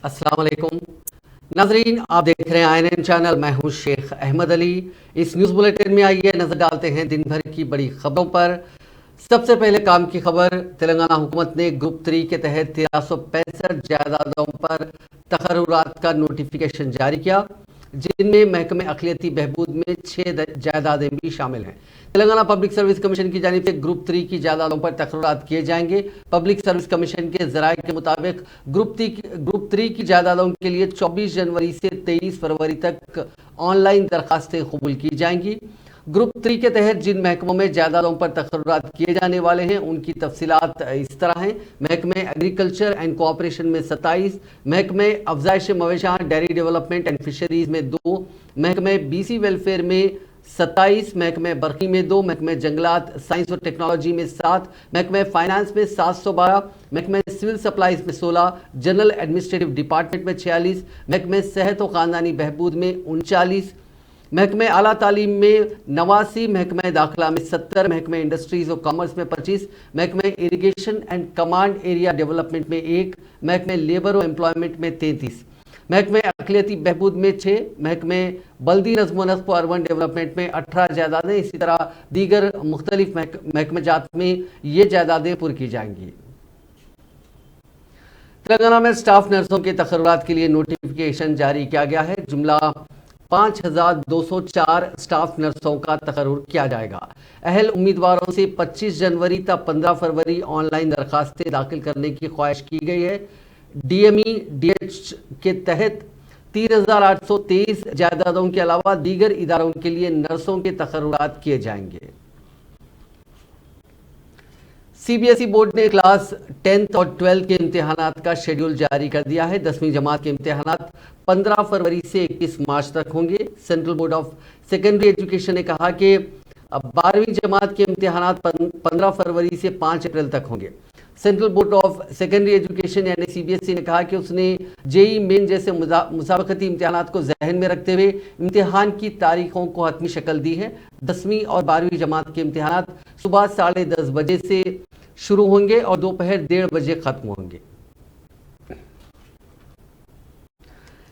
अस्सलाम वालेकुम नाजरीन, आप देख रहे हैं INN चैनल। मैं हूं शेख अहमद अली। इस न्यूज़ बुलेटिन में आइए नजर डालते हैं दिन भर की बड़ी खबरों पर। सबसे पहले काम की खबर। तेलंगाना हुकूमत ने ग्रुप 3 के तहत 1365 जायदादों पर तकर्रुरात का नोटिफिकेशन जारी किया, जिनमें महकमे अक़लियती बहबूद में 6 जायदादें भी शामिल हैं। तेलंगाना पब्लिक सर्विस कमीशन की जानिब से ग्रुप 3 की जायदादों पर तकर्रुरात किए जाएंगे। पब्लिक सर्विस कमीशन के ज़राए के मुताबिक ग्रुप 3 की जायदादों के लिए 24 जनवरी से 23 फरवरी तक ऑनलाइन दरखास्तें कबूल की जाएंगी। ग्रुप 3 के तहत जिन महकमों में जायदादों पर तकर्रुरात किए जाने वाले हैं उनकी तफसीलात इस तरह हैं। महकमे एग्रीकल्चर एंड कोऑपरेशन में 27, महकमे अफजाइश मवेशियात डेयरी डेवलपमेंट एंड फिशरीज में 2, महकमे BC वेलफेयर में 27, महकमे बरकी में 2, महकमे जंगलात साइंस और टेक्नोलॉजी में 7, महकमे फाइनेंस में 712, महकमे सिविल सप्लाईज में 16, जनरल एडमिनिस्ट्रेटिव डिपार्टमेंट में 46, महकमे सेहत और ख़ानदानी बहबूद में 39, महकमे आला तालीम में 89, महकमे दाखिला में 70, महकमे इंडस्ट्रीज और कॉमर्स में 25, महकमे irrigation and command area development में 1, महकमे लेबर और एम्प्लॉयमेंट में 33, महकमे अक़लियती बहबूद में 6, महकमे बल्दी नज़्म व नस्ब व अर्बन डेवलपमेंट में 18 जायदादें। इसी तरह दीगर मुख्तलिफ महकमेजात में ये जायदादें पुर की जाएंगी। तेलंगाना में स्टाफ नर्सों के तकर्रुरात के लिए नोटिफिकेशन जारी किया गया है। जुमला 5204 स्टाफ नर्सों का तकर्रुर किया जाएगा। अहल उम्मीदवारों से 25 जनवरी तक 15 फरवरी ऑनलाइन दरखास्तें दाखिल करने की ख्वाहिश की गई है। DME DH के तहत 3823 जायदादों के अलावा दीगर इदारों के लिए नर्सों के तकर्रुरात किए जाएंगे। CBSE बोर्ड ने क्लास 10th और 12th के इम्तिहानात का शेड्यूल जारी कर दिया है। 10वीं जमात के इम्तिहानात 15 फरवरी से 21 मार्च तक होंगे। Central board of secondary education ने कहा कि 12वीं जमात के इम्तिहानात 15 फरवरी से 5 अप्रैल तक होंगे। Central board of secondary education यानी CBSE ने कहा कि उसने JEE मेन जैसे मुसाबकती इम्तिहानात को जहन में रखते हुए इम्तिहान की तारीखों को हतमी शक्ल दी है। 10वीं और 12वीं जमात के इम्तिहानात सुबह 10:30 बजे से शुरू होंगे और दोपहर 1:30 बजे खत्म होंगे।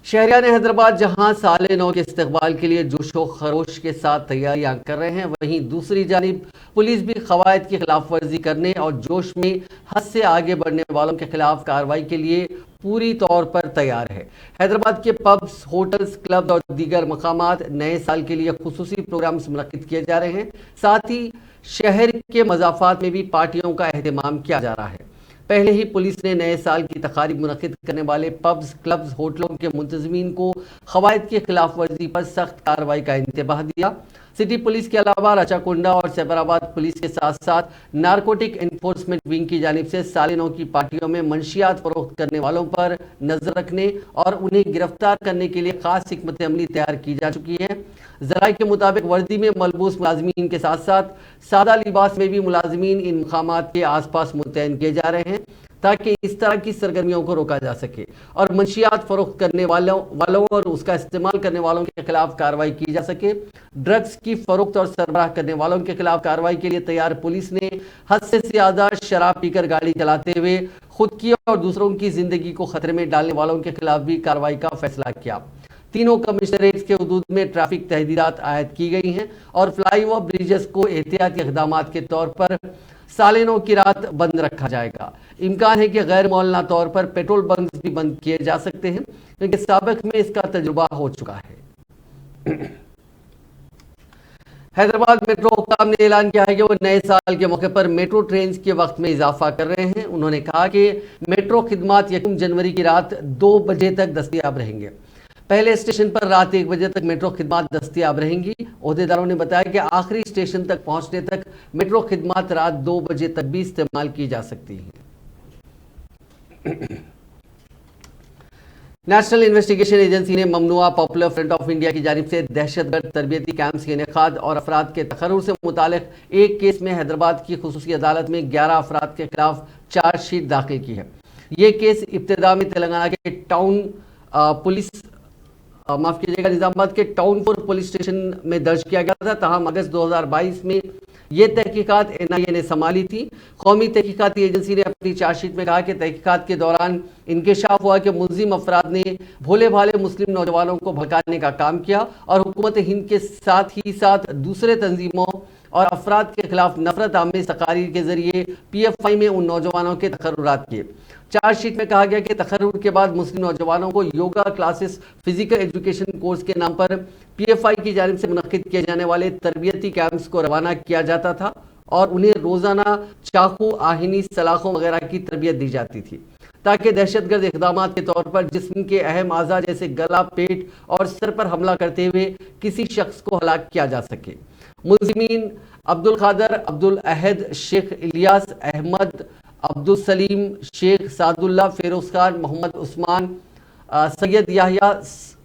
शहरियान हैदराबाद जहां साले नौ के इस्तकबाल के लिए जोशो खरोश के साथ तैयारियां कर रहे हैं, वहीं दूसरी जानिब पुलिस भी कवायद की खिलाफ वर्जी करने और जोश में हद से आगे बढ़ने वालों के खिलाफ कार्रवाई के लिए पूरी तौर पर तैयार है। हैदराबाद के पब्स, होटल्स, क्लब और दीगर मकामात नए साल के लिए खुसूसी प्रोग्राम्स मुनक्किद किए जा रहे हैं। साथ ही शहर के मज़ाफ़ात में भी पार्टियों का अहतमाम किया जा रहा है। पहले ही पुलिस ने नए साल की तकारीब मुनक्किद करने वाले पब्स, क्लब्स, होटलों के मुंतज़मीन को कवायद की खिलाफ वर्जी पर सख्त कार्रवाई का इंतबाह दिया। सिटी पुलिस के अलावा राचाकोंडा और सैबराबाद पुलिस के साथ साथ नारकोटिक एनफोर्समेंट विंग की जानिब से साले नौ की पार्टियों में मंशियात फरोख्त करने वालों पर नजर रखने और उन्हें गिरफ्तार करने के लिए खास हिकमत अमली तैयार की जा चुकी है। ज़राए के मुताबिक वर्दी में मलबूस मुलाजमीन के साथ साथ सादा लिबास में भी मुलाजमीन इन मकामात के आस पास मुतयन किए जा रहे हैं ताकि इस तरह की सरगर्मियों को रोका जा सके और मंशियात फरोख्त करने वालों और उसका इस्तेमाल करने वालों के खिलाफ कार्रवाई की जा सके। ड्रग्स की फरोख्त और सरबराह करने वालों के खिलाफ कार्रवाई के लिए तैयार पुलिस ने हद से ज़्यादा शराब पीकर गाड़ी चलाते हुए खुद की और दूसरों की जिंदगी को खतरे में डालने वालों के खिलाफ भी कार्रवाई का फैसला किया। तीनों कमिश्नरेट के हुदूद में ट्रैफिक तहदीदात आयद की गई हैं और फ्लाईओवर ब्रिजेस को एहतियाती इक़दामात के तौर पर साले नौ की रात बंद रखा जाएगा। इम्कान है कि गैर मौलाना तौर पर पेट्रोल बंक्स भी बंद किए जा सकते हैं, क्योंकि साबिक में इसका तजुर्बा हो चुका है। हैदराबाद मेट्रो हुक्काम ने ऐलान किया है कि वो नए साल के मौके पर मेट्रो ट्रेन के वक्त में इजाफा कर रहे हैं। उन्होंने कहा कि मेट्रो खिदमात 1 जनवरी की रात 2 बजे तक दस्तयाब रहेंगे। पहले स्टेशन पर रात 1 बजे तक मेट्रो खिदमात दस्तयाब रहेंगी। ओहदेदारों ने बताया कि आखिरी स्टेशन तक पहुंचने तक मेट्रो खिदमात रात 2 बजे तक भी इस्तेमाल की जा सकती हैं। नेशनल इन्वेस्टिगेशन एजेंसी ने ममनुआ पॉपुलर फ्रंट ऑफ इंडिया की जानिब से दहशतगर्द तरबियती कैंप्स के इनेकाद और अफराद के तकर्रुर से मुतालिक एक केस में हैदराबाद की खुसूसी अदालत में 11 अफराद के खिलाफ चार्जशीट दाखिल की है। ये केस इब्तिदा में तेलंगाना के टाउन पुलिस माफ कीजिएगा निजामाबाद के टाउन 4 पुलिस स्टेशन में दर्ज किया गया था। तहम अगस्त 2022 में ये तहकीकात NIA ने संभाली थी। कौमी तहकीकाती एजेंसी ने अपनी चार्जशीट में कहा कि तहकीकात के दौरान इंकशाफ हुआ कि मुलजिम अफराद ने भोले भाले मुस्लिम नौजवानों को भड़काने का काम किया और हुकूमत हिंद के साथ ही साथ दूसरे तंजीमों और अफराद के खिलाफ नफरत आमेज तकारीर के जरिए PFI में उन नौजवानों के तकर्रुरात किए। चार्जशीट में कहा गया कि तकर्रुर के बाद मुस्लिम नौजवानों को yoga classes, physical education course के नाम पर PFI की जानिब से मुनक्किद किए जाने वाले तरबियती कैंप्स को रवाना किया जाता था और उन्हें रोजाना चाकू, आहिनी, सलाखों वगैरह की तरबियत दी जाती थी ताकि दहशतगर्द इकदाम के तौर पर जिस्म के अहम आज़ा जैसे गला, पेट और सर पर हमला करते हुए किसी शख्स को हलाक किया जा सके। मुल्जिमीन अब्दुल खादर, अब्दुल अहद, शेख इलियास अहमद, अब्दुल सलीम, शेख सादुल्ला, फेरोज खान, मोहम्मद उस्मान, सैयद याहिया,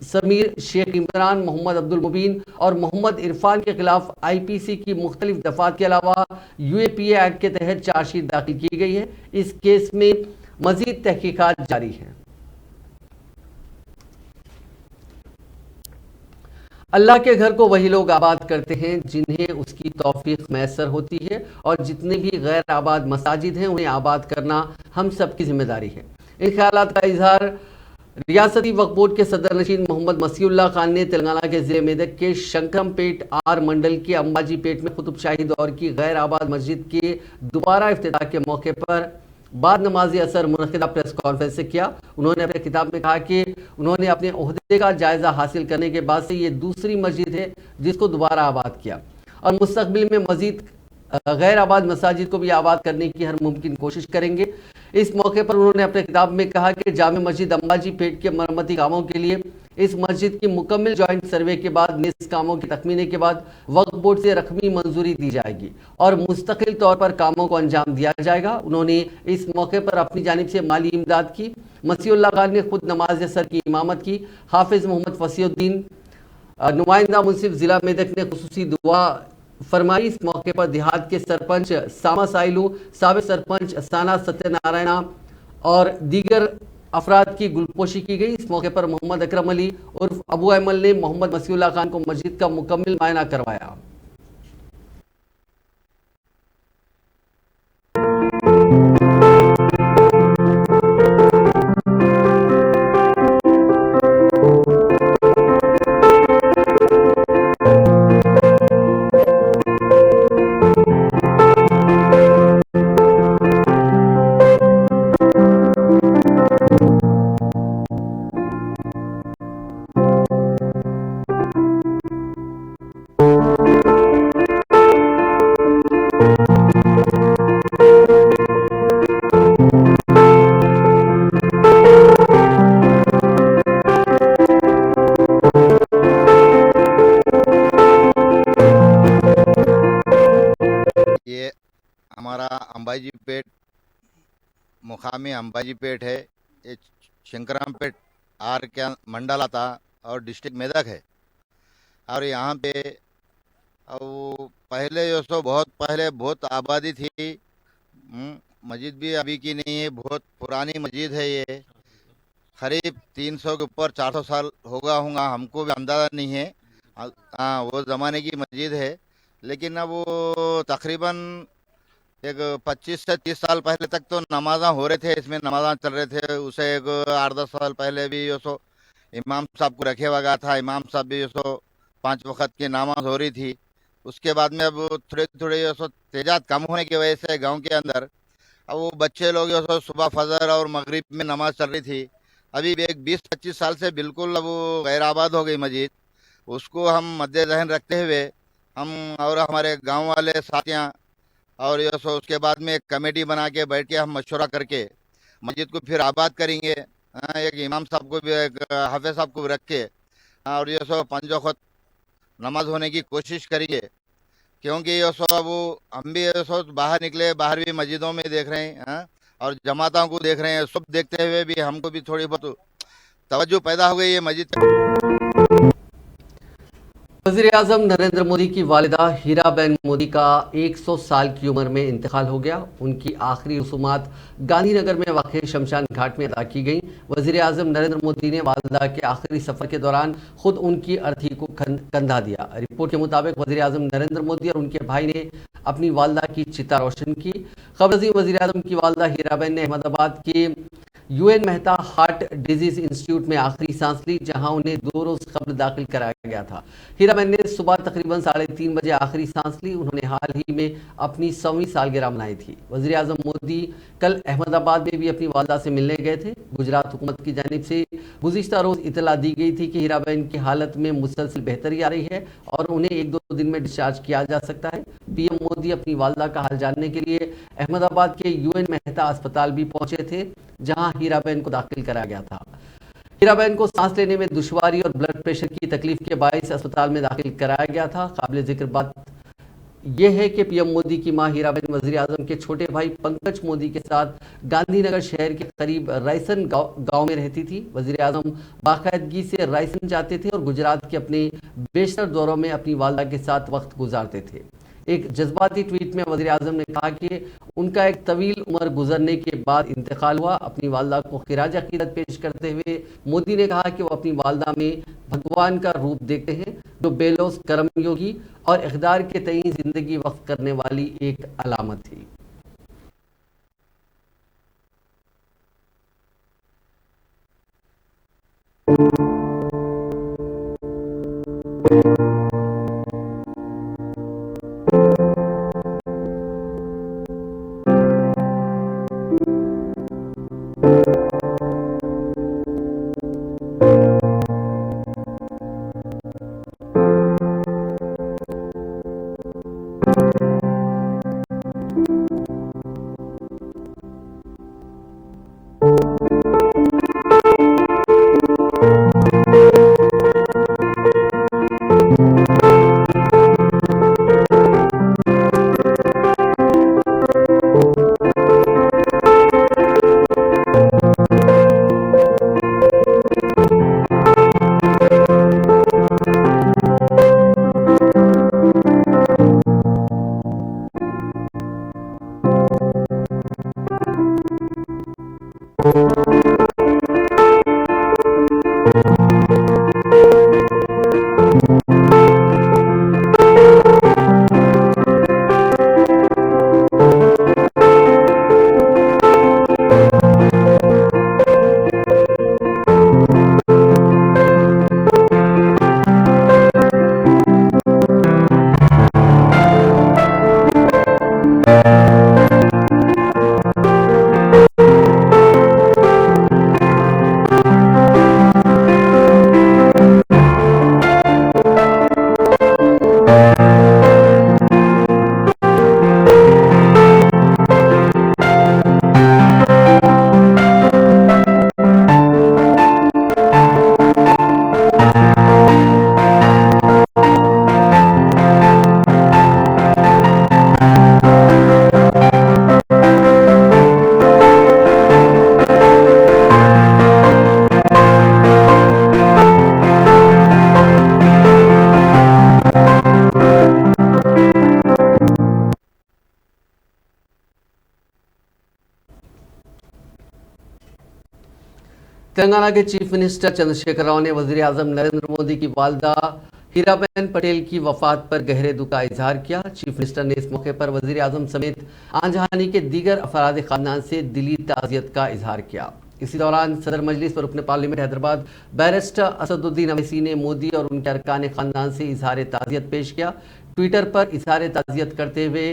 समीर, शेख इमरान, मोहम्मद अब्दुल मुबीन और मोहम्मद इरफान के खिलाफ IPC की मुख्तलिफ दफात के अलावा UAPA एक्ट के तहत चार्जशीट दाखिल की गई है। इस केस में मजीद तहकीकात जारी है। अल्लाह के घर को वही लोग आबाद करते हैं जिन्हें उसकी तौफीक मैसर होती है और जितने भी गैर आबाद मसाजिद हैं उन्हें आबाद करना हम सब की जिम्मेदारी है। इन ख्यालात का इजहार रियासती वक्फ बोर्ड के सदर नशीन मोहम्मद मसीउल्लाह खान ने तेलंगाना के ज़िले मेदक के शंकरमपेट R मंडल के अंबाजी पेट में कुतुब शाही दौर की गैर आबाद मस्जिद के दोबारा इफ्तिताह के मौके पर बाद नमाज असर मुनक़िदा प्रेस कॉन्फ्रेंस से किया। उन्होंने अपने किताब में कहा कि उन्होंने अपने ओहदे का जायजा हासिल करने के बाद से ये दूसरी मस्जिद है जिसको दोबारा आबाद किया और मुस्तकबिल में मजीद गैर आबाद मसाजिद को भी आबाद करने की हर मुमकिन कोशिश करेंगे। इस मौके पर उन्होंने अपने किताब में कहा कि जामे मस्जिद अंबाजी पेट के मरम्मती कामों के लिए इस मस्जिद की मुकम्मल जॉइंट सर्वे के बाद निस कामों के तकमीने के बाद वक्फ बोर्ड से रकमी मंजूरी दी जाएगी और मुस्तकिल तौर पर कामों को अंजाम दिया जाएगा। उन्होंने इस मौके पर अपनी जानिब से माली इमदाद की। मसीउल्लाह खान ने खुद नमाज असर की इमामत की। हाफिज मोहम्मद फसीउद्दीन, नुमाइंदा मुंसिफ जिला मेदक ने खुसूसी दुआ फरमाई। इस मौके पर देहात के सरपंच सामा साइलू, साबिक सरपंच साना सत्यनारायणा और दीगर अफराद की गुलपोशी की गई। इस मौके पर मोहम्मद अकरम अली उर्फ अबू अमल ने मोहम्मद मसीउल्लाह खान को मस्जिद का मुकम्मल मायना करवाया। हमारा अंबाजी पेट मुकामी अंबाजी पेट है। ये शंकराम पेट R के मंडल आता और डिस्ट्रिक्ट मेदक है। और यहाँ पे और पहले जो सो बहुत पहले बहुत आबादी थी। मस्जिद भी अभी की नहीं है, बहुत पुरानी मस्जिद है। ये करीब 300 के ऊपर 400 साल होगा, हमको भी अंदाज़ा नहीं है। हाँ, वो ज़माने की मस्जिद है। लेकिन अब वो तकरीबन एक 25 से 30 साल पहले तक तो नमाज़ा हो रहे थे, इसमें नमाज़ा चल रहे थे। उसे एक 8-10 साल पहले भी जो सो इमाम साहब को रखे हुआ था। इमाम साहब भी जो सो 5 वक्त की नमाज हो रही थी। उसके बाद में अब थोड़े थोड़े जो सो तेजात कम होने की वजह से गांव के अंदर अब वो बच्चे लोग जो सो सुबह फजर और मगरिब में नमाज चल रही थी। अभी एक 20-25 साल से बिल्कुल अब वो गैर आबाद हो गई मस्जिद। उसको हम मद्दे ज़हन रखते हुए हम और हमारे गाँव वाले साथियाँ और ये सो उसके बाद में एक कमेटी बना के बैठ के हम मशवरा करके मस्जिद को फिर आबाद करेंगे। एक इमाम साहब को भी, एक हाफिज साहब को भी रख के और ये सो 5 वक्त नमाज होने की कोशिश करेंगे। क्योंकि ये सो अब हम भी ये सो बाहर निकले, बाहर भी मस्जिदों में देख रहे हैं और जमातों को देख रहे हैं। सब देखते हुए भी हमको भी थोड़ी बहुत तवज्जो पैदा हो गई है मस्जिद। वज़ीर-ए-आज़म नरेंद्र मोदी की वालिदा हीराबेन मोदी का 100 साल की उम्र में इंतकाल हो गया। उनकी आखिरी रसूमात गांधीनगर में वाक़ शमशान घाट में अदा की गई। वज़ीर-ए-आज़म नरेंद्र मोदी ने वालिदा के आखिरी सफ़र के दौरान खुद उनकी अर्थी को कंधा दिया। रिपोर्ट के मुताबिक वज़ीर-ए-आज़म नरेंद्र मोदी और उनके भाई ने अपनी वालिदा की चिता रोशन की। ख़बर अज़ीम वज़ीर-ए-आज़म की वालिदा हीराबेन ने अहमदाबाद के UN Mehta heart disease institute में आखिरी सांस ली, जहां उन्हें 2 रोज कबल दाखिल कराया गया था। हीराबेन ने सुबह तकरीबन 3:30 बजे आखिरी सांस ली। उन्होंने हाल ही में अपनी 100वीं सालगिरह मनाई थी। वजीर आजम मोदी कल अहमदाबाद में भी अपनी वालदा से मिलने गए थे। गुजरात हुकूमत की जानिब से गुज़िश्ता रोज इतला दी गई थी कि हीराबेन की हालत में मुसलसल बेहतरी आ रही है और उन्हें 1-2 दिन में डिस्चार्ज किया जा सकता है। पीएम मोदी अपनी वालदा का हाल जानने के लिए अहमदाबाद के यूएन मेहता अस्पताल भी पहुंचे थे, जहां हीराबेन को दाखिल कराया गया था। हीराबेन को सांस लेने में दुश्वारी और ब्लड प्रेशर की तकलीफ के बायस अस्पताल में दाखिल कराया गया था। काबिल जिक्र बात यह है कि पीएम मोदी की मां हीराबेन वजीर आजम के छोटे भाई पंकज मोदी के साथ गांधीनगर शहर के करीब रायसन गांव में रहती थी। वजीर आजम बाकायदगी से रायसन जाते थे और गुजरात के अपने बेशतर दौरों में अपनी वालदा के साथ वक्त गुजारते थे। एक जज्बाती ट्वीट में वज़ीर आज़म ने कहा कि उनका एक तवील उम्र गुजरने के बाद इंतकाल हुआ। अपनी वालदा को खिराज अकीदत पेश करते हुए मोदी ने कहा कि वो अपनी वालदा में भगवान का रूप देखते हैं, जो बेलौस कर्मयोगी और इक़्तिदार के तईं जिंदगी वक्फ करने वाली एक अलामत थी। तेलंगाना के चीफ मिनिस्टर चंद्रशेखर राव ने वजीर आजम नरेंद्र मोदी की वालदा हीराबेन पटेल की वफात पर गहरे दुख का इजहार किया। चीफ मिनिस्टर ने इस मौके पर वजीर आजम समेत आंजहानी के दीगर अफराद खानदान से दिली ताज़ियत का इजहार किया। इसी दौरान सदर मजलिस पर रुकन पार्लियामेंट हैदराबाद बैरिस्टर असदुद्दीन अवैसी ने मोदी और उनके अरकान खानदान से इजहार ताज़ियत पेश किया। ट्विटर पर इजहार ताज़ियत करते हुए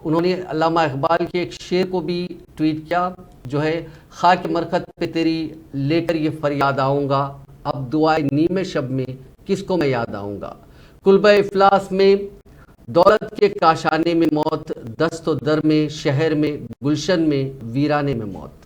उन्होंने अल्लामा इकबाल के एक शेर को भी ट्वीट किया, जो है खाक मरकत पे तेरी लेकर ये फरियाद आऊँगा, अब दुआए नीमे शब में किसको मैं याद आऊँगा। कुलबे इफलास में दौलत के काशाने में मौत, दस्तो दर में शहर में गुलशन में वीराने में मौत।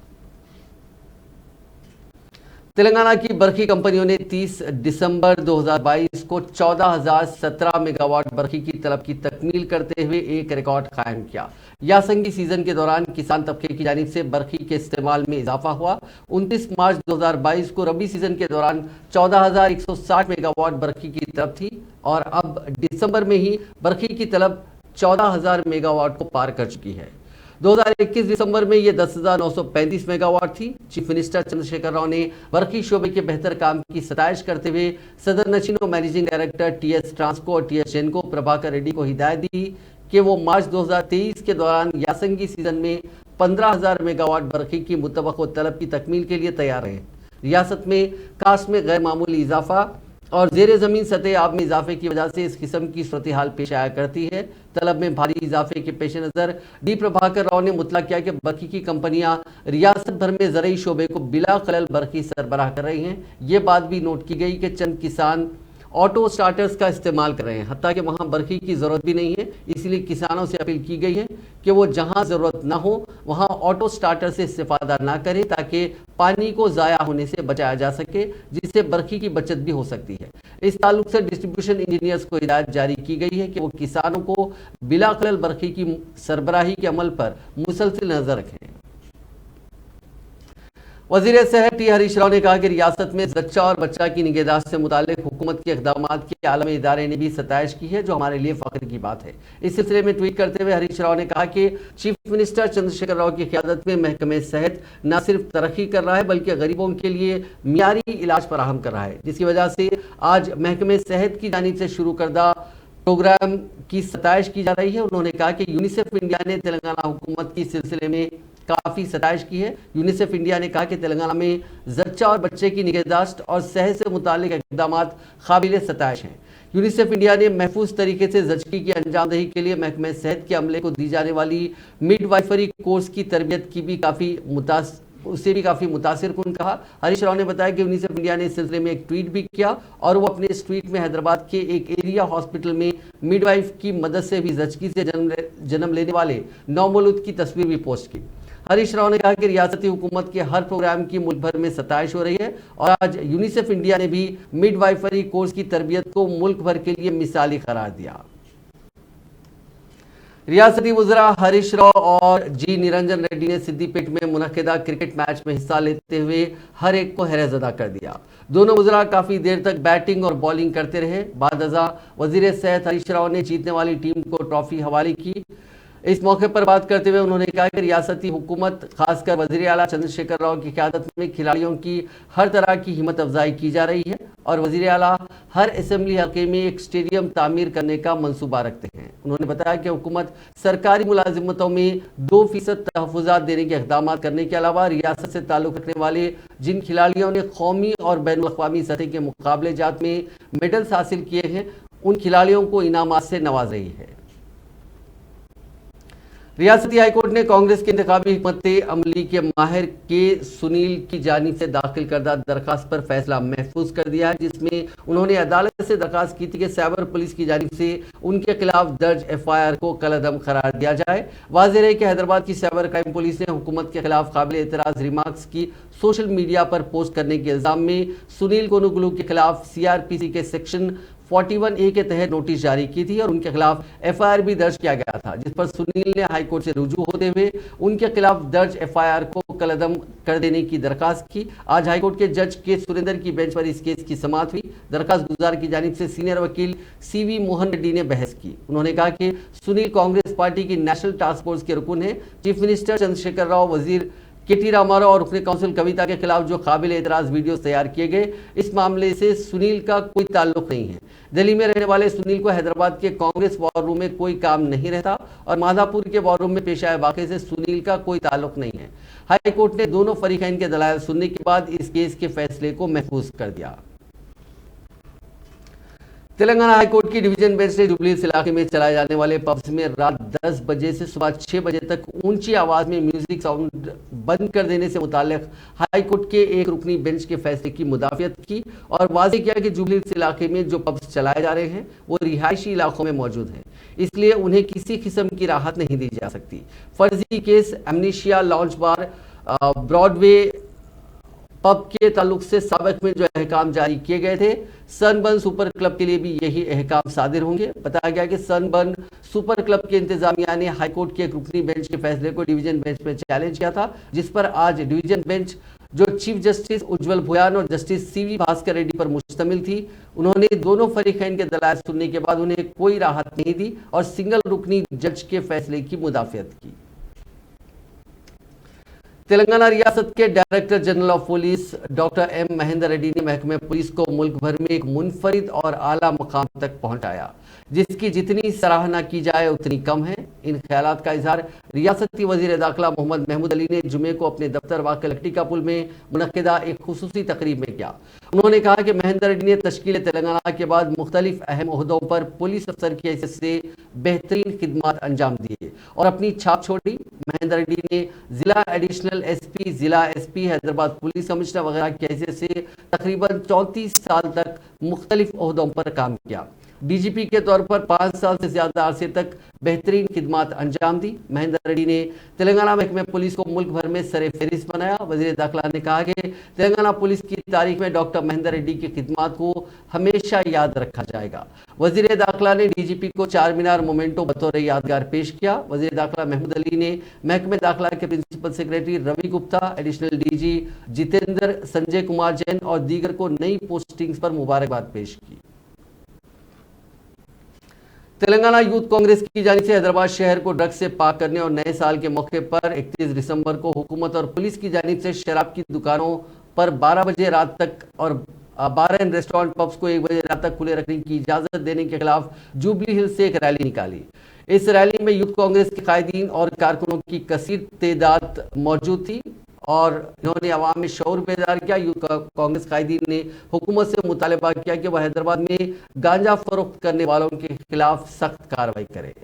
तेलंगाना की बरखी कंपनियों ने 30 दिसंबर 2022 को 14,017 मेगावाट बरखी की तलब की तकमील करते हुए एक रिकॉर्ड कायम किया। यासंगी सीजन के दौरान किसान तबके की जानिब से बरखी के इस्तेमाल में इजाफा हुआ। 29 मार्च 2022 को रबी सीजन के दौरान 14,160 मेगावाट बरखी की तलब थी और अब दिसंबर में ही बरखी की तलब 14,000 मेगावाट को पार कर चुकी है। 2021 दिसंबर में यह 10,935 मेगावाट थी। चीफ मिनिस्टर चंद्रशेखर राव ने बरखी शोबे के बेहतर काम की सताइश करते हुए सदर नशीन और मैनेजिंग डायरेक्टर टीएस ट्रांसको और टीएस जेनको प्रभाकर रेड्डी को हिदायत दी कि वो मार्च 2023 के दौरान यासंगी सीजन में 15,000 मेगावाट बरखी की मुतवक्को तलब की तकमील के लिए तैयार हैं। रियासत में कास्ट में गैर मामूली इजाफा और जेर ज़मीन सतह आब में इजाफे की वजह से इस किस्म की सूरत हाल पेश आया करती है। तलब में भारी इजाफे के पेश नज़र डी प्रभाकर राव ने मुतला किया कि बरखी की कंपनियां रियासत भर में ज़रई शोबे को बिला खलल बरखी सरबराह कर रही हैं। ये बात भी नोट की गई कि चंद किसान ऑटो स्टार्टर्स का इस्तेमाल कर रहे हैं, हत्ता कि वहाँ बरखी की ज़रूरत भी नहीं है। इसलिए किसानों से अपील की गई है कि वो जहाँ ज़रूरत ना हो वहाँ ऑटो स्टार्टर से इस्तेफादा ना करें, ताकि पानी को ज़ाया होने से बचाया जा सके, जिससे बरखी की बचत भी हो सकती है। इस ताल्लुक से डिस्ट्रीब्यूशन इंजीनियर्स को हिदायत जारी की गई है कि वो किसानों को बिला खलल बरखी की सरबराही के अमल पर मुसलसल नज़र रखें। वज़ीर सेहत टी हरीश राव ने कहा कि रियासत में जच्चा और बच्चा की निगहदाश्त से मुतालिक हुकूमत के इक़दामात की आलमी इदारे ने भी सताइश की है, जो हमारे लिए फ़ख्र की बात है। इस सिलसिले में ट्वीट करते हुए हरीश राव ने कहा कि चीफ मिनिस्टर चंद्रशेखर राव की क़यादत में महकमे सेहत न सिर्फ तरक्की कर रहा है बल्कि गरीबों के लिए मियारी इलाज फराहम कर रहा है, जिसकी वजह से आज महकमे सेहत की जानिब से शुरू करदा प्रोग्राम की सताइश की जा रही है। उन्होंने कहा कि यूनिसेफ इंडिया ने तेलंगाना हुकूमत की सिलसिले में काफ़ी सताइश की है। यूनिसेफ इंडिया ने कहा कि तेलंगाना में जच्चा और बच्चे की निगहदाश्त और सेहत से मुतालिक इक़दामात काबिल सताइश हैं। यूनिसेफ इंडिया ने महफूज तरीके से जच्ची की अंजामदही के लिए महकमे सेहत के अमले को दी जाने वाली मिडवाइफरी कोर्स की तरबियत की भी काफ़ी मुतासिर कुन कहा। हरीश राव ने बताया कि यूनिसेफ इंडिया ने इस सिलसिले में एक ट्वीट भी किया और वो अपने इस ट्वीट में हैदराबाद के एक एरिया हॉस्पिटल में मिडवाइफ की मदद से भी जच्ची से जन्म लेने वाले नौमौलूद की तस्वीर भी पोस्ट की। हरीश राव ने कहा कि रियासती हुकूमत के हर प्रोग्राम की मुल्क भर में सताइश हो रही है और आज यूनिसेफ इंडिया ने भी मिडवाइफरी कोर्स की तरबियत को मुल्क भर के लिए मिसाली करार दिया। रियासती वज़रा हरीश राव और जी निरंजन रेड्डी ने सिद्दीपेट में मुनक्किदा क्रिकेट मैच में हिस्सा लेते हुए हर एक को हैरतज़दा कर दिया। दोनों वज़रा काफ़ी देर तक बैटिंग और बॉलिंग करते रहे। बादअज़ा वज़ीर सेहत हरीश राव ने जीतने वाली टीम को ट्रॉफी हवाले की। इस मौके पर बात करते हुए उन्होंने कहा कि रियासती हुकूमत खासकर वज़ीर आला चंद्रशेखर राव की क़यादत में खिलाड़ियों की हर तरह की हिम्मत अफजाई की जा रही है और वज़ीर आला हर असेंबली हल्के में एक स्टेडियम तामीर करने का मंसूबा रखते हैं। उन्होंने बताया कि हुकूमत सरकारी मुलाजिमतों में 2% तहफ़्फ़ुज़ात देने के इक़दाम करने के अलावा रियासत से ताल्लुक़ रखने वाले जिन खिलाड़ियों ने कौमी और बैनुल-अक़वामी सतह के मुकाबले जात में मेडल्स हासिल किए हैं, उन खिलाड़ियों को इनामात से नवाज रही है। रियासती हाईकोर्ट ने कांग्रेस के इंतखाबी हिकमत अमली के माहिर के सुनील की जानिब से दाखिल करदा दरखास्त पर फैसला महफूज कर दिया है, जिसमें उन्होंने अदालत से दरखास्त की थी कि साइबर पुलिस की जानिब से उनके खिलाफ दर्ज FIR को कलअदम करार दिया जाए। वाज़ेह है कि हैदराबाद की साइबर क्राइम पुलिस ने हुकूमत के खिलाफ काबिल एतराज़ रिमार्क्स की सोशल मीडिया पर पोस्ट करने के इल्ज़ाम में सुनील कोनुगलू के खिलाफ CRPC के सेक्शन 41A के तहत नोटिस जारी की थी और उनके खिलाफ FIR भी दर्ज किया गया था, जिस पर सुनील ने हाईकोर्ट से रुजू होते हुए उनके खिलाफ दर्ज FIR को कलअदम कर देने की दरखास्त की। आज हाईकोर्ट के जज के सुरेंद्र की बेंच पर इस केस की समाअत हुई। दरखास्त गुजार की जानिब से सीनियर वकील CV मोहन रेड्डी ने बहस की। उन्होंने कहा कि सुनील कांग्रेस पार्टी की नेशनल टास्क फोर्स के रुकन है। चीफ मिनिस्टर चंद्रशेखर राव, वजीर KT रामाराव और रुकन काउंसिल कविता के खिलाफ जो काबिल एतराज़ वीडियोस तैयार किए गए, इस मामले से सुनील का कोई ताल्लुक नहीं है। दिल्ली में रहने वाले सुनील को हैदराबाद के कांग्रेस वॉर रूम में कोई काम नहीं रहता और माधापुर के वॉर रूम में पेश आए वाक़े से सुनील का कोई ताल्लुक नहीं है। हाई कोर्ट ने दोनों फरीकैन के दलाइल सुनने के बाद इस केस के फैसले को महफूज कर दिया। तेलंगाना हाईकोर्ट की डिवीजन बेंच ने जुबली हिल्स इलाके में चलाए जाने वाले पब्स में रात 10 बजे से सुबह 6 बजे तक ऊंची आवाज में म्यूजिक साउंड बंद कर देने से मुताल्लिक हाईकोर्ट के एक रुकनी बेंच के फैसले की मुदाफियत की और वाज़ेह किया कि जुबली हिल्स इलाके में जो पब्स चलाए जा रहे हैं वो रिहायशी इलाकों में मौजूद हैं, इसलिए उन्हें किसी किस्म की राहत नहीं दी जा सकती। फर्जी केस एमनीशिया लॉन्च बार ब्रॉडवे पब के ताल्लुक से साबिक में जो अहकाम जारी किए गए थे, सनबर्न सुपर क्लब के लिए भी यही अहकाम सादिर होंगे। बताया गया कि सनबर्न सुपर क्लब के इंतजामिया ने हाईकोर्ट के एक रुकनी बेंच के फैसले को डिवीजन बेंच में चैलेंज किया था, जिस पर आज डिवीजन बेंच जो चीफ जस्टिस उज्जवल भुयान और जस्टिस CV भास्कर रेड्डी पर मुश्तमिल थी, उन्होंने दोनों फरीकैन के दलाइल सुनने के बाद उन्हें कोई राहत नहीं दी और सिंगल रुकनी जज के फैसले की मुदाफियत की। तेलंगाना रियासत के director general of police doctor M Mahendra Reddy ने महकमे पुलिस को मुल्क भर में एक मुनफरिद और आला मकाम तक पहुंचाया, जिसकी जितनी सराहना की जाए उतनी कम है। इन ख्यालात का इजहार रियासती वजीर दाखिला मोहम्मद महमूद अली ने जुमे को अपने दफ्तर वाक़ लकटी का पुल में मुनक्किदा एक खुसूसी तकरीब में किया। उन्होंने कहा कि महेंद्र रेड्डी ने तश्कील तेलंगाना के बाद मुख्तलिफ अहम ओहदों पर पुलिस अफसर की हैसियत से बेहतरीन खिदमत अंजाम दिए और अपनी छाप छोड़ी। महेंद्र रेड्डी ने जिला एडिशनल एसपी, जिला एसपी, हैदराबाद पुलिस कमिश्नर वगैरह की हैसियत से तकरीबन 34 साल तक मुख्तलिफ ओहदों पर काम किया। डीजीपी के तौर पर 5 साल से ज्यादा अरसे तक बेहतरीन खिदमत अंजाम दी। महेंद्र रेड्डी ने तेलंगाना महकमे पुलिस को मुल्क भर में सरे फहरिस्त बनाया। वजीर दाखिला ने कहा कि तेलंगाना पुलिस की तारीख में डॉक्टर महेंद्र रेड्डी की खिदमत को हमेशा याद रखा जाएगा। वजीर दाखिला ने डीजीपी को चार मीनार मोमेंटो बतौर यादगार पेश किया। वजीर दाखिला महमूद अली ने महकमे दाखिला के principal secretary Ravi Gupta, additional DG Jitendra, Sanjay Kumar Jain और दीगर को नई पोस्टिंग्स पर मुबारकबाद पेश की। तेलंगाना यूथ कांग्रेस की जानिब से हैदराबाद शहर को ड्रग्स से पाक करने और नए साल के मौके पर 31 दिसंबर को हुकूमत और पुलिस की जानिब से शराब की दुकानों पर 12 बजे रात तक और बार एंड रेस्टोरेंट पब्स को 1 बजे रात तक खुले रखने की इजाजत देने के खिलाफ जुबली हिल्स से एक रैली निकाली। इस रैली में यूथ कांग्रेस के कायदीन और कारकुनों की कसीर तादाद मौजूद थी और इन्होंने अवाम में शऊर बेदार किया। यूथ कांग्रेस कायदीन ने हुकूमत से मुतालबा किया कि वह हैदराबाद में गांजा फरोख्त करने वालों के खिलाफ सख्त कार्रवाई करे।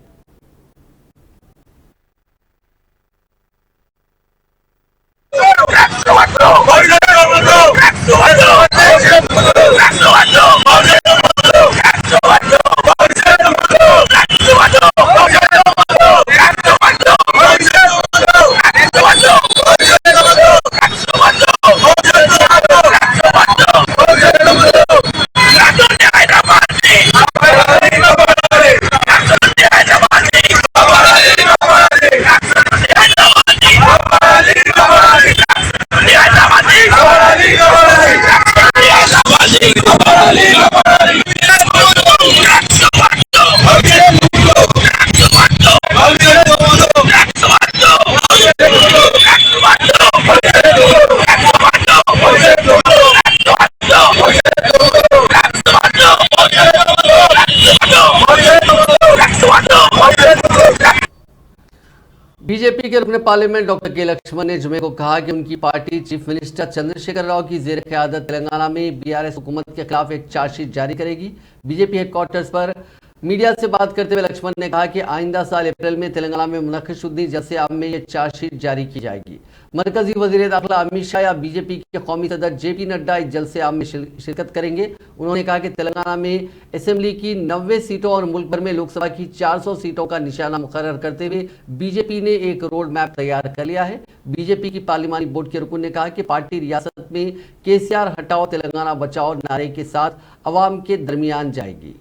बीजेपी के रुकन पार्लियामेंट डॉक्टर के लक्ष्मण ने जुमे को कहा कि उनकी party chief minister Chandrashekhar Rao की जेर क़यादत तेलंगाना में बीआरएस हुकूमत के खिलाफ एक चार्जशीट जारी करेगी। बीजेपी हेडक्वार्टर्स पर मीडिया से बात करते हुए लक्ष्मण ने कहा कि आइंदा साल अप्रैल में तेलंगाना में मुनक़्क़िद जलसे आम में यह चार्जशीट जारी की जाएगी। मरकजी वज़ीर दाखिला अमित शाह या बीजेपी के कौमी सदर जेपी नड्डा इस जलसे आम में शिरकत करेंगे। उन्होंने कहा कि तेलंगाना में असेंबली की 90 सीटों और मुल्क भर में लोकसभा की 400 सीटों का निशाना मुकर्रर करते हुए बीजेपी ने एक रोड मैप तैयार कर लिया है। बीजेपी की पार्लिमानी बोर्ड के रुकन ने कहा कि पार्टी रियासत में केसीआर हटाओ तेलंगाना बचाओ नारे के साथ अवाम के दरमियान जाएगी।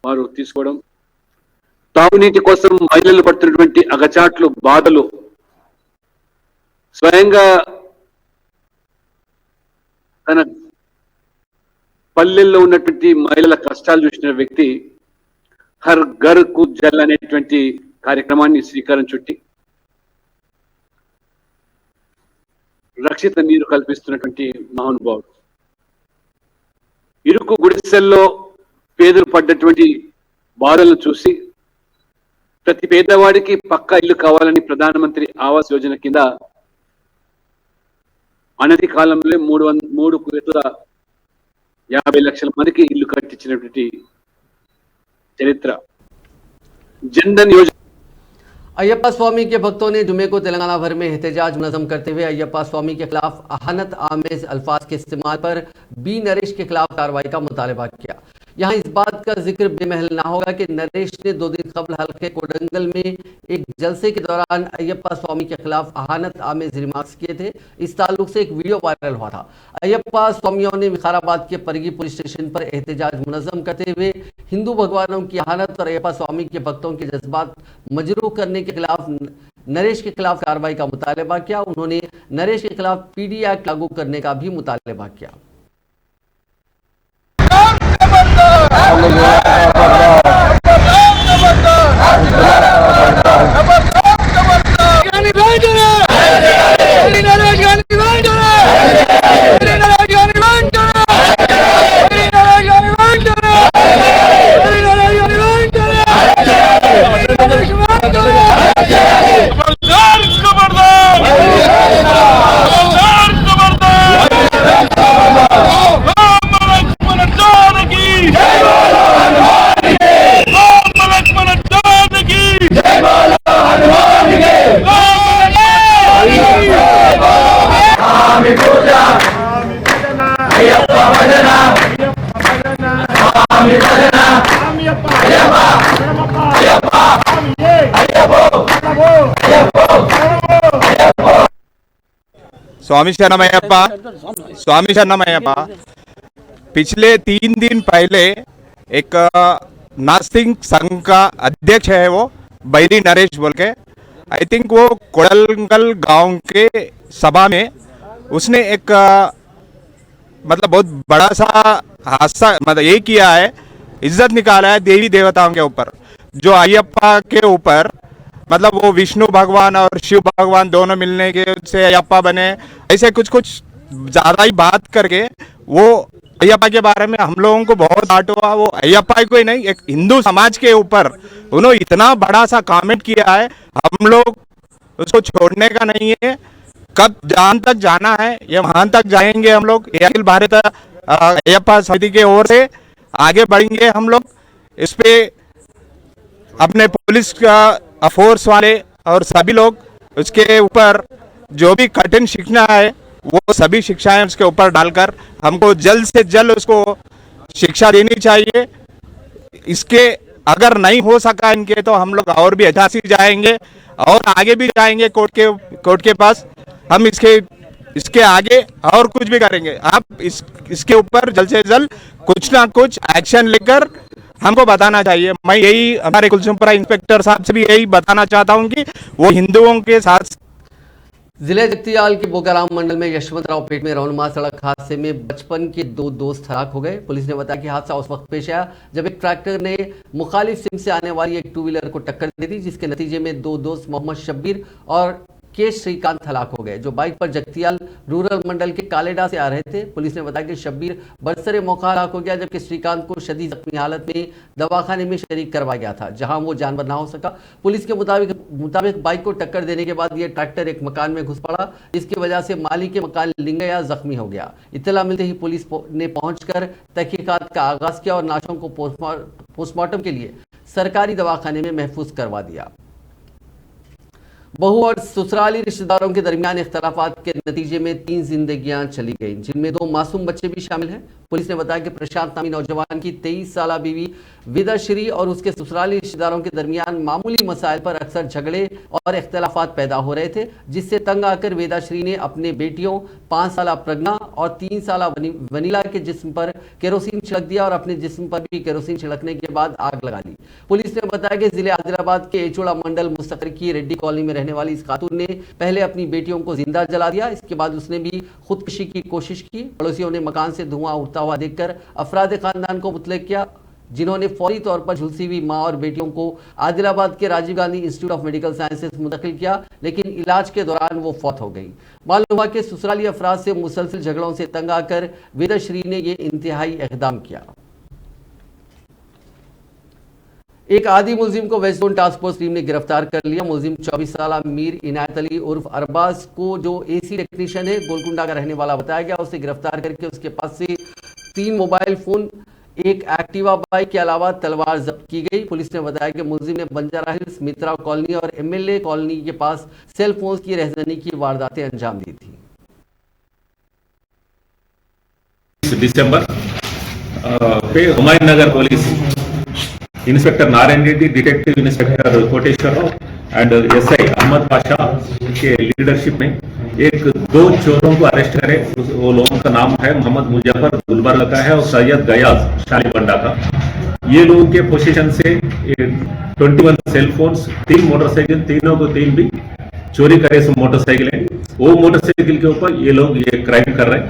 వారు తీసుకోవడం తాగునీటి కోసం మహిళలు పడుతున్నటువంటి అగచాట్లు బాధలు స్వయంగా తన పల్లెల్లో ఉన్నటువంటి మహిళల కష్టాలు చూసిన వ్యక్తి హర్ ఘర్ కు జల్ అనేటువంటి కార్యక్రమాన్ని శ్రీకారం చుట్టి రక్షిత నీరు కల్పిస్తున్నటువంటి మహానుభావుడు ఇరుకు గుడిసెల్లో పేదలు పడ్డటువంటి బాధలను చూసి ప్రతి పేదవాడికి పక్కా ఇల్లు కావాలని ప్రధానమంత్రి ఆవాస్ యోజన కింద అనతి కాలంలో 3,50 లక్షల మందికి ఇల్లు కట్టించినటువంటి చరిత్ర జన్ధన్ యోజన। अयप्पा स्वामी के भक्तों ने जुमे को तेलंगाना भर में एहतजाज मुनज़्ज़म करते हुए अयप्पा स्वामी के खिलाफ अहानत आमेज अल्फाज के इस्तेमाल पर बी नरेश के खिलाफ कार्रवाई का मुतालबा किया। यहाँ इस बात का जिक्र बेमहल ना होगा कि नरेश ने 2 दिन कबल हल्के कोडंगल में एक जलसे के दौरान अयप्पा स्वामी के खिलाफ अहानत आमेज रिमार्क्स किए थे। इस ताल्लुक से एक वीडियो वायरल हुआ था। अयप्पा स्वामियों ने विकाराबाद के परगी पुलिस स्टेशन पर एहतजाज मुनज़्ज़म करते हुए हिंदू भगवानों की अहानत और अयप्पा स्वामी के भक्तों के जज्बात मजरूह करने के खिलाफ नरेश के खिलाफ कार्रवाई का मुतालबा किया। उन्होंने नरेश के खिलाफ पीडी एक्ट लागू करने का भी मुतालबा किया। स्वामी शरणमयप्पा, स्वामी शरणमयप्पा। पिछले 3 दिन पहले एक नास्तिक संघ का अध्यक्ष है वो बैरी नरेश बोल के, आई थिंक वो कोड़लंगल गांव के सभा में उसने एक मतलब बहुत बड़ा सा हादसा मतलब ये किया है, इज्जत निकाला है देवी देवताओं के ऊपर। जो अयप्पा के ऊपर मतलब वो विष्णु भगवान और शिव भगवान दोनों मिलने के से अयप्पा बने, ऐसे कुछ कुछ ज़्यादा ही बात करके वो अयप्पा के बारे में हम लोगों को बहुत डांट हुआ। वो अयप्पा को ही नहीं, एक हिंदू समाज के ऊपर उन्होंने इतना बड़ा सा कमेंट किया है, हम लोग उसको छोड़ने का नहीं है। कब जहां तक जाना है ये वहां तक जाएंगे हम लोग। ये अखिल भारत अयप्पा समिति के ओर से आगे बढ़ेंगे हम लोग। इस पे अपने पुलिस का फोर्स वाले और सभी लोग उसके ऊपर जो भी कठिन शिक्षा है वो सभी शिक्षाएं उसके ऊपर डालकर हमको जल्द से जल्द उसको शिक्षा देनी चाहिए। इसके अगर नहीं हो सका इनके तो हम लोग और भी एहसासी जाएंगे और आगे भी जाएंगे कोर्ट के पास। हम इसके आगे और कुछ भी करेंगे। आप इसके ऊपर जल्द से जल्द कुछ ना कुछ एक्शन लेकर हमको बताना चाहिए। मैं यही हमारे कुलसुमपुरा इंस्पेक्टर साहब से भी यही बताना चाहता हूं कि वो हिंदुओं के साथ। जिले जगतियाल के बोकाराम मंडल में यशवंतराव पेट में रौनमा सड़क हादसे में बचपन के 2 दोस्त हलाक हो गए। पुलिस ने बताया कि हादसा उस वक्त पेश आया जब एक ट्रैक्टर ने मुखालिफ सिम से आने वाली एक 2 व्हीलर को टक्कर दे दी, जिसके नतीजे में 2 दोस्त मोहम्मद शब्बीर और के श्रीकांत हलाक हो गए, जो बाइक पर जगतियाल रूरल मंडल के कालेडा से आ रहे थे। पुलिस ने बताया कि शब्बीर बरसरे मौका हलाक हो गया, जबकि श्रीकांत को शदीद जख्मी हालत में दवाखाने में शरीक करवाया गया था, जहां वो जानवर ना हो सका। पुलिस के मुताबिक बाइक को टक्कर देने के बाद यह ट्रैक्टर एक मकान में घुस पड़ा, जिसकी वजह से माली के मकान लिंगया जख्मी हो गया। इत्तला मिलते ही पुलिस ने पहुंचकर तहकीकात का आगाज किया और लाशों को पोस्टमार्टम के लिए सरकारी दवाखाने में महफूज करवा दिया। बहू और ससुराली रिश्तेदारों के दरमियान इख्तलाफात के नतीजे में 3 जिंदगियां चली गईं, जिनमें 2 मासूम बच्चे भी शामिल हैं। पुलिस ने बताया कि प्रशांत नामी नौजवान की 23 साला बीवी विदाश्री और उसके ससुराली रिश्तेदारों के दरमियान मामूली मसाइल पर अक्सर झगड़े और इख्तलाफात पैदा हो रहे थे, जिससे तंग आकर वेदाश्री ने अपने बेटियों 5 साला प्रज्ञा और 3 साला वनीला के जिस्म पर केरोसिन छिड़क दिया और अपने जिस्म पर भी केरोसिन छिड़कने के बाद आग लगा ली। पुलिस ने बताया कि जिले आदिलाबाद के एचोड़ा मंडल मुस्तकर की रेड्डी कॉलोनी में रहने वाली इस खातून ने पहले अपनी बेटियों को जिंदा जला दिया, इसके बाद उसने भी खुदकुशी की कोशिश की। पड़ोसियों ने मकान से धुआं उठता हुआ देखकर अफराद खानदान को मुतलक किया, जिन्होंने फौरी तौर पर झुलसी हुई मां और बेटियों को आदिलाबाद के Rajiv Gandhi institute of medical sciences मुंतकिल किया, लेकिन इलाज के दौरान वो फौत हो गई। मालूम हुआ कि ससुराली अफराद से मुसलसल झगड़ों से तंग आकर वेदाश्री ने यह इंतहाई इक़दाम किया। एक आदि मुलजिम को west zone task force team ने गिरफ्तार कर लिया। मुलजिम 24 साला मीर इनायत अली उर्फ अरबाज को, जो एसी टेक्नीशियन है, गोलकुंडा का रहने वाला बताया गया। उसे गिरफ्तार करके उसके पास से 3 मोबाइल फोन, एक एक्टिवा बाइक के अलावा तलवार जब्त की गई। पुलिस ने बताया कि मुलजिम ने बंजारा हिल्स, मित्रा कॉलोनी और एमएलए कॉलोनी के पास सेल फोन की रहजनी की वारदातें अंजाम दी थी। दिसंबर पे Humayun Nagar police inspector Narayan Reddy, detective inspector Koteshwar and SI Ahmed Pasha के लीडरशिप में 2 चोरों को अरेस्ट करे। वो लोगों का नाम है मोहम्मद मुजफ्फर गुलबर्ग का है और सैयद गयाज शालीबंडा का। ये लोगों के पोजीशन से 21 सेल फोन्स, 3 मोटरसाइकिल, तीनों को 3 भी चोरी करे। मोटरसाइकिल है, वो मोटरसाइकिल के ऊपर ये लोग ये क्राइम कर रहे हैं।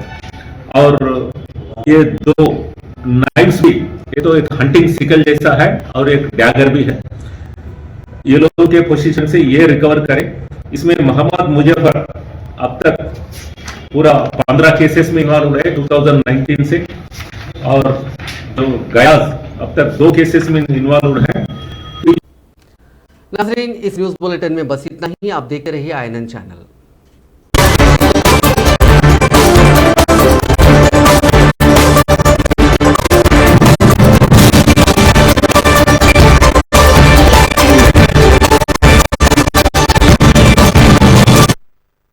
और ये 2 नाइफ्स भी, ये तो एक हंटिंग सिकल जैसा है और एक डैगर भी है, ये लोगों के पोजीशन से ये रिकवर करें। इसमें मोहम्मद मुजफ्फर अब तक पूरा 15 केसेस में इन्वॉल्व रहे 2019 से, और जो गयाज अब तक 2 केसेस में इन्वॉल्व है। नाज़रीन, इस न्यूज बुलेटिन में बस इतना ही। आप देखते रहिए INN चैनल।